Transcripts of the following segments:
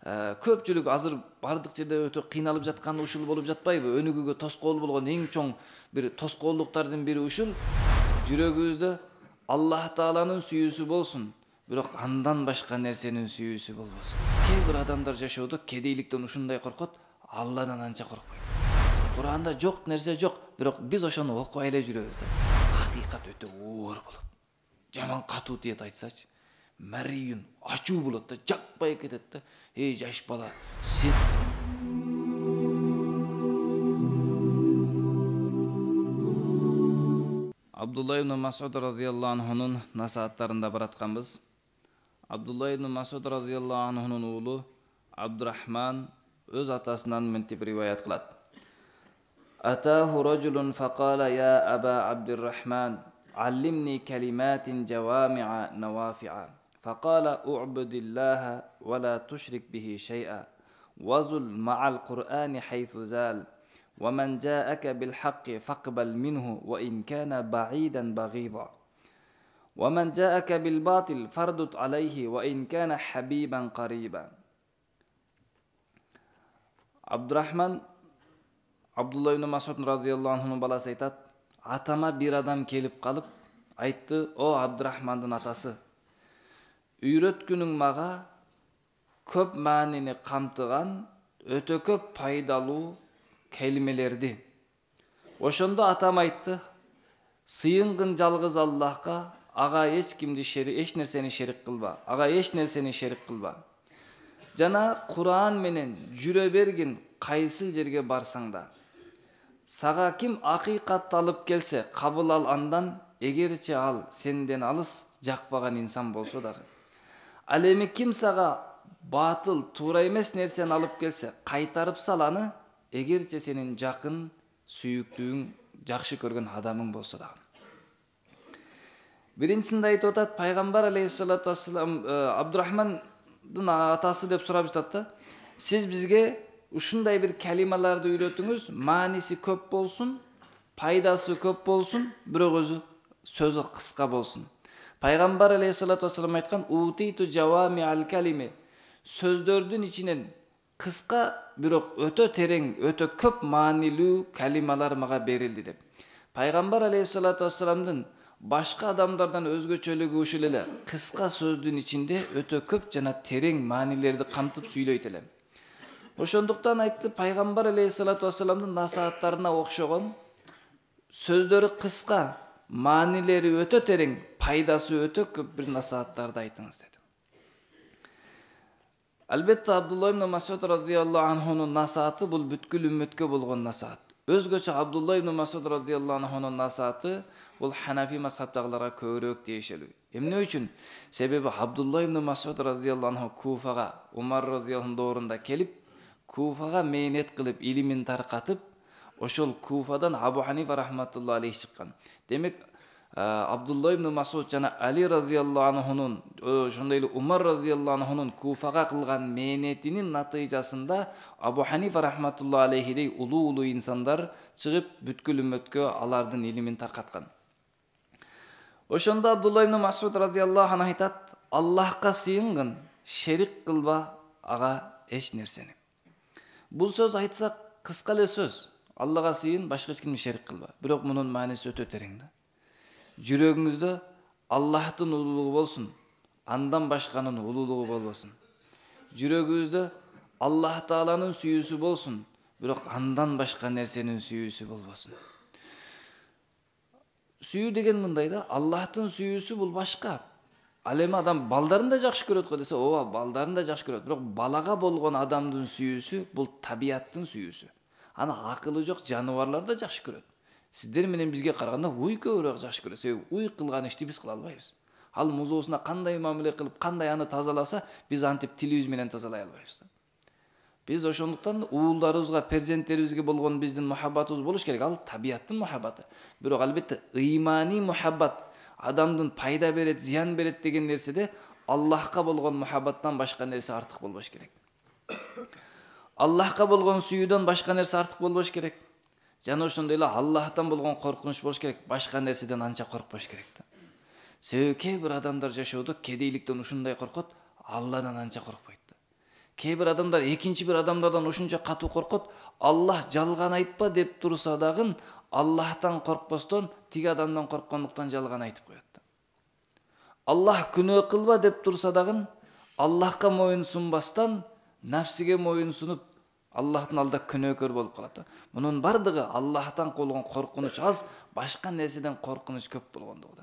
көпчүлүк азыр бардык жерде өтө кыйналып жаткан ушул болуп жатпайбы? Өнүгүүгө тоскоол болгон эң чоң бир тоскоолдуктардын бири ушул. Жүрөгүбүздө Аллах Тааланын сүйүүсү болсун, бирок андан башка нерсенин сүйүүсү болбосун. Кээ бир адамдар жашоодо кедейликтен ушундай коркот, Алладан анча коркпойт. Куранда жок нерсе жок, бирок биз ошону окубай эле жүрөбүз да. Акыйкат өтө оор болот. Жаман катуу тиет айтсачы, мариюн ачуу болот да, жакпай кетет да. Эй жаш бала, сен Абдулла ибн Масуд радияллаху анхунун насааттарында баратканбыз. Абдулла ибн Масуд радияллаху анхунун уулу Абдурахман өз атасынан мынтип риваят кылат. Атаху рajulun faqala ya Aba Abdurrahman علمني كلمات جوامع نوافع فقال اعبد الله ولا تشرك به شيئا وزل مع القرآن حيث زال ومن جاءك بالحق فاقبل منه وإن كان بعيدا بغيضا ومن جاءك بالباطل فردد عليه وإن كان حبيبا قريبا. Абдурахман Абдулла ибн Масуд радияллаху анхунун баласы айтат, атама бир адам келип калып айтты: "О Абдурахмандын атасы, үйрөткүнүң мага көп маанини камтыган, өтө көп пайдалуу келимелерди." Ошондо атам айтты: "Сыйынгын жалгыз Аллахка, ага эч нерсени шерик кылба, ага эч нерсени шерик кылба. Жана Кур'ан менен жүрө бергин кайсыл жерге барсаң да. Сага ким акыйкатты алып келсе, кабыл ал андан, эгерчи ал сенден алыс, жакпаган инсан болсо дагы. Ал эми ким сага батыл, туура эмес нерсени алып келсе, кайтарып сал аны, эгерчи сенин жакын, сүйүктүүң, жакшы көргөн адамың болсо дагы." Биринчисинде айтып атат, пайгамбар алейхиссалату вассалам Абдурахмандын атасы деп сурап жатат да. Сиз бизге ушундай бир калималарды үйрөтүңүз, мааниси көп болсун, пайдасы көп болсун, бирок өзү сөзү кыска болсун. Пайгамбар алейхиссалату вассалам айткан: "Утиту жавами ал калиме." Сөздөрдүн ичинен кыска, бирок өтө терең, өтө көп маанилүү калималар мага берилди деп. Пайгамбар алейхиссалату вассаламдын башка адамдардан өзгөчөлүгү ушул эле, кыска сөздүн ичинде өтө көп жана терең маанилерди камтып сүйлөйт эле. Ошондуктан айтты, пайгамбар алейхиссалату вассаламдын насааттарына окшогон, сөздөрү кыска, маанилери өтө терең, пайдасы өтө көп бир насааттарды айтыңыз деди. Албетте Абдулла ибн Масуд радияллаху анхунун насааты бул бүткүл үммөткө болгон насаат. Өзгөчө Абдулла ибн Масуд радияллаху анхунун насааты бул Ханафи мазхабтагыларга көбүрөөк тиешелүү. Эмне үчүн? Себеби Абдулла ибн Масуд радияллаху анху Куфага, Умар радияллаху доорунда келип, Куфага мээнет кылып, илимин таркатып, ошол Куфадан Абу Ханифа рахматулла алейхи чыккан. Демек, Абдулла ибн Масуд жана Али радияллаху анхунун, ошондой эле Умар радияллаху анхунун Куфага кылган мээнетинин натыйжасында Абу Ханифа рахматулла алейхидей улуу инсандар чыгып, бүткүл үммөткө алардын илимин таркаткан. Ошондо Абдулла ибн Масуд радияллаху анху айтат: "Аллахка сыйынгын, шерик кылба ага эч нерсени." Бул сөз айтсак кыска эле сөз. Аллага сыйын, башка эч кимди шерик кылба. Бирок мунун мааниси өтө терең да. Жүрөгүңүздө Аллахтын улуулугу болсун, андан башканын улуулугу болбосун. Жүрөгүңүздө Аллах Тааланын сүйүүсү болсун, бирок андан башка нерсенин сүйүүсү болбосун. Сүйүү деген мындай да, Аллахтын сүйүүсү бул башка. Ал эми адам балдарын да жакшы көрөт го десе, ооба, балдарын да жакшы көрөт, бирок балага болгон адамдын сүйүүсү бул табияттын сүйүүсү. Аны акылы жок жаныбарлар да жакшы көрөт. Сиздер менен бизге караганда уй көбүрөөк жакшы көрөт. Себеби уй кылган ишти биз кыла албайбыз. Ал музоосуна кандай мамиле кылып, кандай аны тазаласа, биз антип тилибиз менен тазалай албайбыз. Биз ошондуктан уулдарыбызга, перзенттерибизге болгон биздин мухаббатыбыз болуш керек. Ал табияттын мухаббаты. Бирок албетте ыйманий мухаббат, адамдын пайда берет, зыян берет деген нерседе Аллахка болгон мухаббаттан башка нерсе артык болбош керек. Аллахка болгон сүйүүдөн башка нерсе артык болбош керек. Жана ошондой эле Аллахтан болгон коркунуч болуш керек. Башка нерседен анча коркпош керек да. Себеби кээ бир адамдар жашоодо кедейликтен ушундай коркот, Алладан анча коркпойт да. Кээ бир адамдар экинчи бир адамдардан ушунча катуу коркот, Аллах жалган айтпа деп турса дагы Аллахтан коркпостон тиги адамдан корккондуктан жалган айтып коет. Аллах күнөө кылба деп турса дагы Аллахка моюн сунбастан нафсиге моюн сунуп Аллахтын алдында күнөөкөр болуп калат. Мунун бардыгы Аллахтан болгон коркунуч аз, башка нерседен коркунуч көп болгондугу.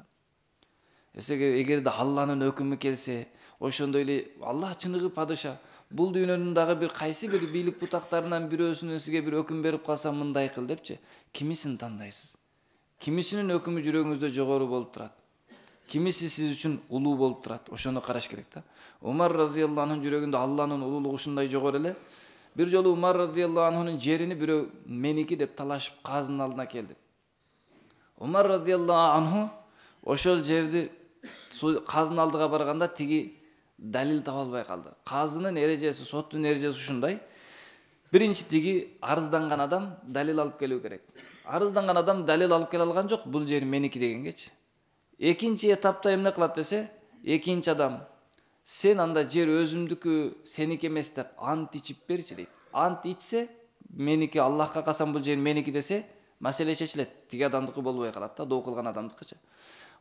Эгерде Алланын өкүмү келсе, ошондой эле Аллах чыныгы падыша, бул дүйнөнүн дагы бир кайсы бир бийлик бутактарынан бирөөсүнөн сизге бир өкүм берип калса, мындай кыл депчи, кимисин тандайсыз? Кимисинин өкүмү жүрөгүңүздө жогору болуп турат? Кимиси сиз үчүн улуу болуп турат? Ошону караш керек да. Умар разыяллаху анхунун жүрөгүндө Алланын улуулугу ушундай жогору эле. Bir жолу Умар разыяллаху анхунун жерини бирөө меники деп талашып казынын алдына келди. Умар разыяллаху анху ошол жерди казынын алдыга барганда тиги далил таба албай калды. Казынын эрежеси, соттун эрежеси ушундай. Биринчи тиги арызданган адам далил алып келүү керек. Арызданган адам далил алып келе алган жок, бул жер меники дегенгечи. Экинчи этапта эмне кылат десе, экинчи адам сен анда жер өзүмдүкү, сеники эмес деп ант ичип берчи дейт. Ант ичсе, меники, Аллахка касам бул жер меники десе, маселе чечилет. Тиги адамдыкы болбой калат да, доо кылган адамдыкычы.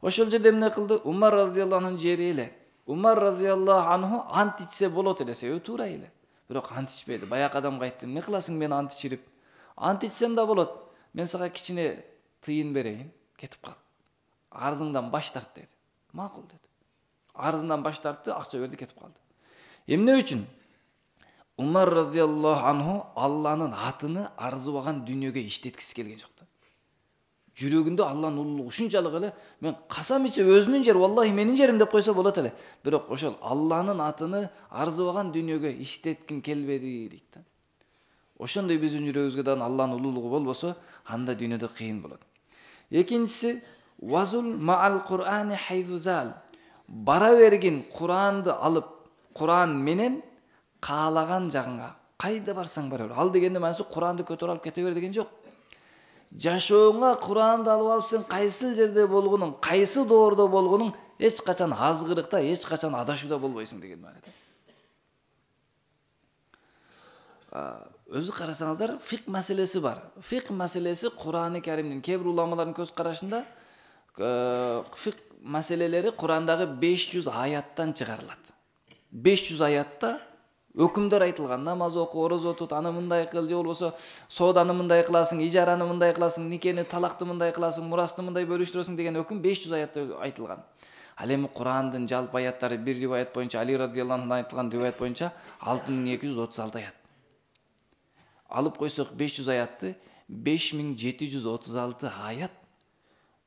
Ошол жерде эмне кылды? Умар разыяллаху анхунун жери эле. Умар разыяллаху анху ант ичсе болот эле, туура эле. Бирок ант ичпеди. Баягы адамга айтты: "Эмне кыласың мен ант ичирип? Ант ичсем да болот. Мен сага кичине тыйын берейин, кетип кал. Арызыңдан баш тарт" деди. Макул деди. Арызынан баш тартты, акча берди, кетип калды. Эмне үчүн? Умар разыяллаху анху Алланын атыны арзыбаган дүйнөгө иштеткиси келген жок да. Жүрөгүндө Алланын улуулугу ушунчалык эле, мен касам ичсе өзүнүн жери, валлахи менин жерим деп койсо болот эле. Бирок ошол Алланын атыны арзыбаган дүйнөгө иштетким келбеди дейт да. Ошондой биздин жүрөгүбүзгө да Алланын улуулугу болбосо, анда дүйнөдө кыйын болот. Экинчиси вазул маал Кур'ани хайзузал. Бара бергин Куранды алып, Куран менен каалаган жагыңа кайда барсаң бара бер. Ал дегенде мансы Куранды көтөрүп алып кете бер деген жок. Жашооңа Куранды алып алып сен кайсы жерде болгонуң, кайсы доордо болгонуң эч качан азгырыкта, эч качан адашууда болбойсуң деген мааниде. Өзү карасаңыздар, фик маселеси бар. Фик маселеси Кур'аны Каримдин кээ бир уламалардын көз карашында фик маселелери Курандагы 500 аяттан чыгарылат. 500 аятта өкүмдөр айтылган. Намаз оку, орозо тут, аны мындай кыл, же болбосо сооданы мындай кыласың, ижараны мындай кыласың, никени, талакты мындай кыласың, мурасты мындай бөлүштүрөсүң деген өкүм 500 аятта айтылган. Ал эми Курандын жалпы аяттары бир риваят боюнча, Али радыйаллаху анхудан айтылган риваят боюнча 6236 аят. Алып койсок 500 аятты 5736 аят.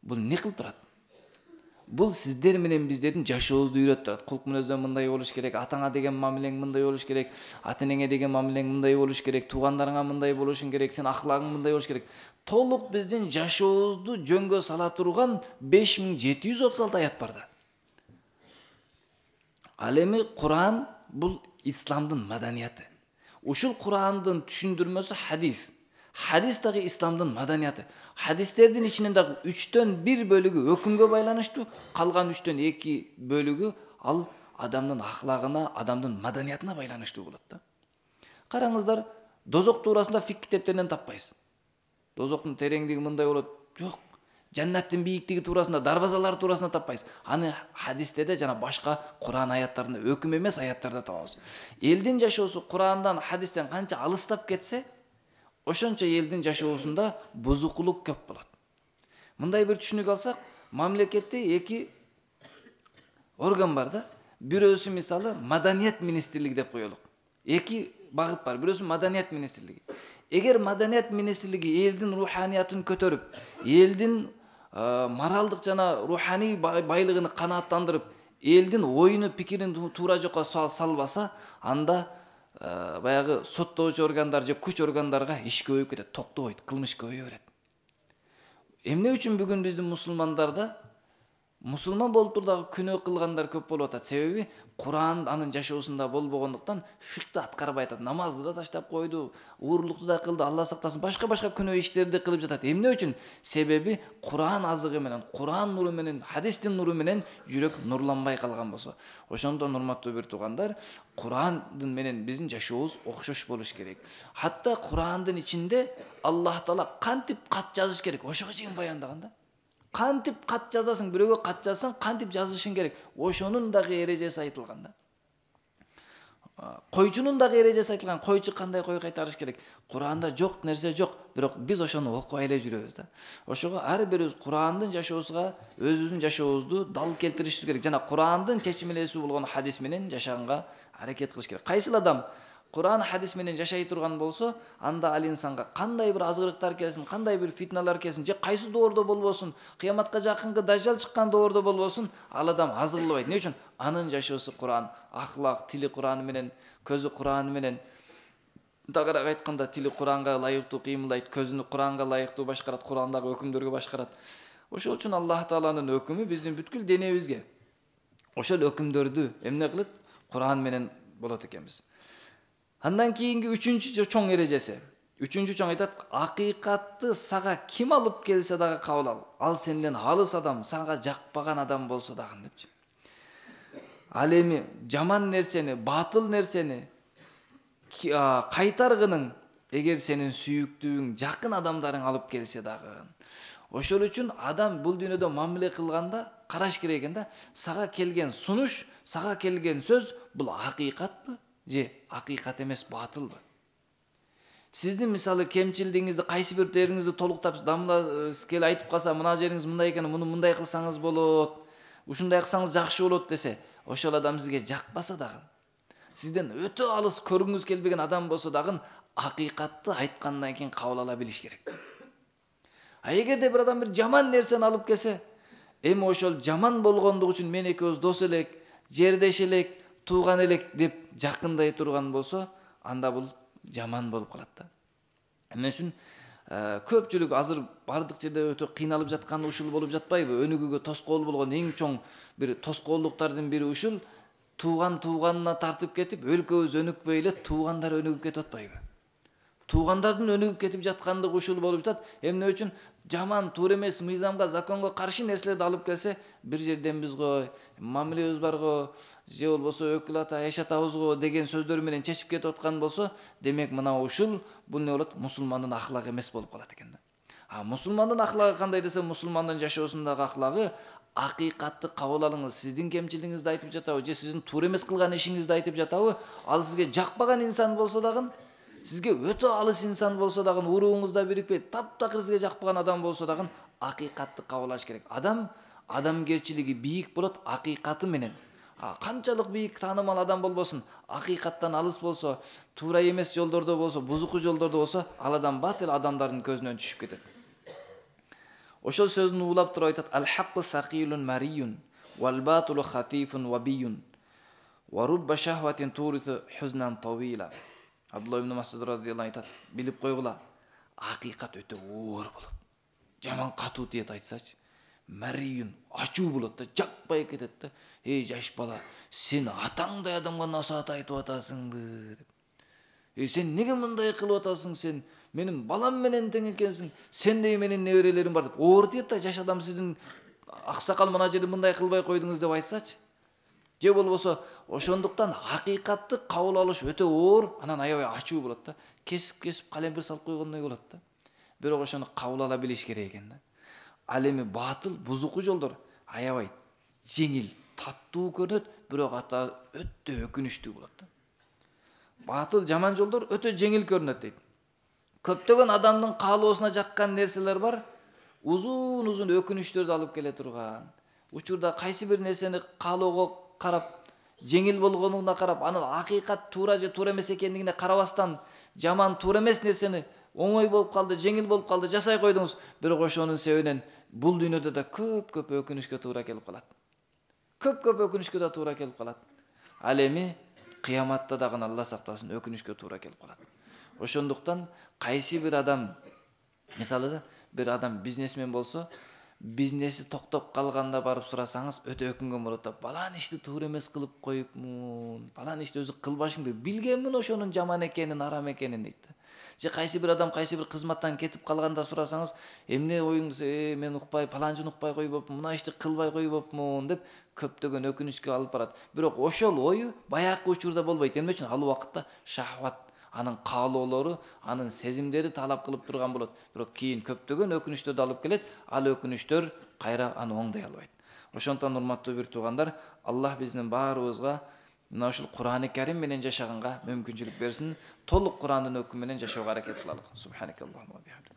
Бул не кылып турат? Бул сиздер менен биздердин жашообузду үйрөтүп турат. Кулк мүнөздөн мындай болуш керек, атаңа деген мамилең мындай болуш керек, ата-энеңе деген мамилең мындай болуш керек, туугандарыңа мындай болушуң керек, сен аклагың мындай болуш керек. Толук биздин жашообузду жөнгө сала турган 5736 аят бар да. Ал эми Куран бул исламдын маданияты. Ушул Курандын түшүндүрмөсү хадис. Хадис дагы исламдын маданияты. Хадистердин ичинен дагы 3төн 1 бөлүгү өкүмгө байланыштуу, калган 3төн 2 бөлүгү ал адамдын ахлагына, адамдын маданиятына байланыштуу болот да. Караңыздар, дозок туурасында фик китептеринен таппайсыз. Дозоктун тереңдиги мындай болот, жок. Жаннаттын бийиктиги туурасында, дарбазалары туурасында таппайсыз. Аны хадистерде жана башка Куран аяттарында, өкүм эмес аяттарда табабыз. Элдин жашоосу Курандан, хадистен канча алыстап кетсе, ошончо элдин жашоосунда бузукулук көп болот. Мындай бир түшүнүк алсак, мамлекетте 2 орган бар да. Бирөөсү мисалы маданият министрлиги деп коелук. 2 багыт бар. Бирөөсү маданият министрлиги. Эгер маданият министрлиги элдин руханиятын көтөрүп, элдин моралдык жана руханий байлыгын канааттандырып, элдин оюну, пикирин туура жокко салбаса, анда баягы соттоочу органдар же күч органдарга иш көбөйүп кетет, токтобойт, кылмыш көбөйө берет. Эмне үчүн бүгүн биздин мусулмандарда мусулман болуп туруп дагы күнөө кылгандар көп болуп атат. Себеби Куран анын жашоосунда болбогондуктан фикти аткарбай атат. Намазды да таштап койду, уурлукту да кылды, Алла сактасын, башка күнөө иштерди кылып жатат. Эмне үчүн? Себеби Куран азыгы менен, Куран нуру менен, хадистин нуру менен жүрөк нурланбай калган болсо. Ошондон урматтуу бир туугандар, Курандын менен биздин жашообуз окшош болуш керек. Хатта Курандын ичинде Аллах Таала кантип кат жазыш керек, ошого чейин баяндаган да. Кантип кат жазасың, бирөөгө кат жазсаң, кантип жазышың керек. Ошонун дагы эрежеси айтылган да. Койчунун дагы эрежеси айтылган. Койчу кандай кой кайтарыш керек. Куранда жок нерсе жок, бирок биз ошону окуп эле жүрөбүз да. Ошого ар бирибиз Курандын жашоосуга өзүбүздүн жашообузду дал келтиришибиз керек. Жана Курандын чечимелесүү болгон хадис менен жашаганга аракет кылыш керек. Кайсыл адам Куран хадис менен жашай турган болсо, анда ал инсанга кандай бир азгырыктар келсин, кандай бир фитналар келсин, же кайсы доордо болбосун, кыяматка жакынкы дажжал чыккан доордо болбосун, ал адам азырлабайт. Эмне үчүн? Анын жашоосу Куран, ахлак, тили Куран менен, көзү Куран менен. Дагыраак айтканда, тили Куранга ылайыктуу кыймылдайт, көзүнү Куранга ылайыктуу башкарат, Курандагы өкүмдөргө башкарат. Ошол үчүн Аллах Тааланын өкүмү биздин бүткүл денебизге ошол өкүмдөрдү эмне кылат? Куран менен болот экенбиз. Андан кийинки үчүнчү чоң эрежеси. Үчүнчү чоң айтат, акыйкатты сага ким алып келсе дагы кабыл ал. Ал сенден алыс адам, сага жакпаган адам болсо дагы депчи. Ал эми жаман нерсени, батыл нерсени кайтаргының эгер сенин сүйүктүүң, жакын адамдарың алып келсе дагы. Ошол үчүн адам бул дүйнөдө мамиле кылганда караш керек экен да, сага келген сунуш, сага келген сөз бул акыйкатпы? Же акыйкат эмес, батылбы? Сиздин мисалы кемчилдигиңизди, кайсы бир жериңизди толуктап дамла келип айтып калса, мына жериңиз мындай экен, муну мындай кылсаңыз болот, ушундай кылсаңыз жакшы болот десе, ошол адам сизге жакпаса дагы, сизден өтө алыс көргүңүз келбеген адам болсо дагы, акыйкатты айткандан кийин кабыл ала билиш керек. Эгерде бир адам бир жаман нерсени алып келсе, эми ошол жаман болгондугу үчүн мен экөөбүз дос элек, жердеш элек, тууган элек деп жакындай турган болсо, анда бул жаман болуп калат да. Эмне үчүн көпчүлүк азыр бардык жерде өтө кыйналып жаткан ушул болуп жатпайбы? Өнүгүүгө тоскоол болгон эң чоң бир тоскоолдуктардын бири ушул, тууганына тартып кетип, өлкөбүз өнүкпөй эле туугандар өнүгүп кетип атпайбы? Туугандардын өнүгүп кетип жаткандыгы ушул болуп жатат. Эмне үчүн? Жаман, туура эмес, мыйзамга, законго каршы нерселерди алып келсе, бир жерден биз го, мамилебиз бар го, же болбосо өкүл ата эшатабыз го деген сөздөр менен чечип кетип аткан болсо, демек мына ушул бул эмне болот? Мусулмандын ахлагы эмес болуп калат экен да. Мусулмандын ахлагы кандай десе, мусулмандын жашоосундагы ахлагы акыйкатты кабыл алыңыз. Сиздин кемчилигиңизди айтып жатабы, же сиздин туура эмес кылган ишиңизди айтып жатабы? Ал сизге жакпаган инсан болсо дагы, сизге өтө алыс инсан болсо дагы, уруңузда бирикпей, таптакыр сизге жакпаган адам болсо дагы, акыйкатты кабыл алыш керек. Адам адамгерчилиги бийик болот акыйкаты менен. Канчалык бийик таанымал адам болбосун, акыйкаттан алыс болсо, туура эмес жолдордо болсо, бузуку жолдордо болсо, ал адам батыл адамдардын көзүнөн түшүп кетет. Ошол сөзүн улап туруп айтат: "Ал-хакку сакилун мариюн, вал-батулу хатифун вабиюн, ва рубба шахватин туриту хузнан тавила." Абдулла ибн Масуд радияллаху айтат: "Билип койгула, акыйкат өтө оор болот. Жаман катуу тиет айтсачы, мариюн ачуу болот да, жакпай кетет да. Эй жаш бала, сен атаңдай адамга насаат айтып атасыңбы деп. Сен неге мындай кылып атасың, сен менин балам менен тең экенсиң, сендей менин неберелерим бар деп. Оор тиет да, жаш адам сиздин аксакал мына жерде мындай кылбай койдуңуз деп айтсачы. Же болбосо ошондуктан акыйкатты кабыл алыш өтө оор, анан аябай ачуу болот да. Кесип калемпир салып койгондой болот да. Бирок ошону кабыл ала билиш керек экен да. Ал эми батыл, бузуку жолдор аябай жеңил, таттуу көрүнөт, бирок ата өтө өкүнүчтүү болот да. Батыл, жаман жолдор өтө жеңил көрүнөт дейт. Көптөгөн адамдын каалоосуна жаккан нерселер бар, узун өкүнүчтөрдү алып келе турган. Учурда кайсы бир нерсени каалоого карап, жеңил болгонуна карап, анын акыйкат туура же туура эмес экендигине карабастан, жаман туура эмес нерсени оңой болуп калды, жеңил болуп калды, жасай койдуңуз. Бирок ошонун себебинен бул дүйнөдө да көп өкүнүчкө туура келип калат. Көп өкүнүчкө да туура келип калат. Ал эми кыяматта дагы Алла сактасын, өкүнүчкө туура келип калат. Ошондуктан кайсы бир адам, мисалы бир адам бизнесмен болсо, бизнеси токтоп калганда барып сурасаңыз өтө өкүнгөн болот да, балан ишти туура эмес кылып коюпмун, балан ишти өзү кылбашым керек, билгенмин ошонун жаман экенин, арам экенин дейт да. Же кайсы бир адам кайсы бир кызматтан кетип калганда сурасаңыз, эмне оюңуз, мен укпай, паланчыны укпай койбопмун, мына ишти кылбай койбопмун деп көптөгөн өкүнүчкө алып барат. Бирок ошол ою баягы учурда болбойт. Эмне үчүн? Ал убакытта шахват, анын каалоолору, анын сезимдери талап кылып турган болот. Бирок кийин көптөгөн өкүнүчтөрдү алып келет, ал өкүнүчтөр кайра аны оңдой албайт. Ошондон урматтуу бир туугандар, Аллах биздин баарыбызга мына ушул Кур'ан-ы Карим менен жашаганга мүмкүнчүлүк берсин. Толук Кур'андын өкүмү менен жашоого аракет кылалык. Субханакаллахумма ва бихамдик.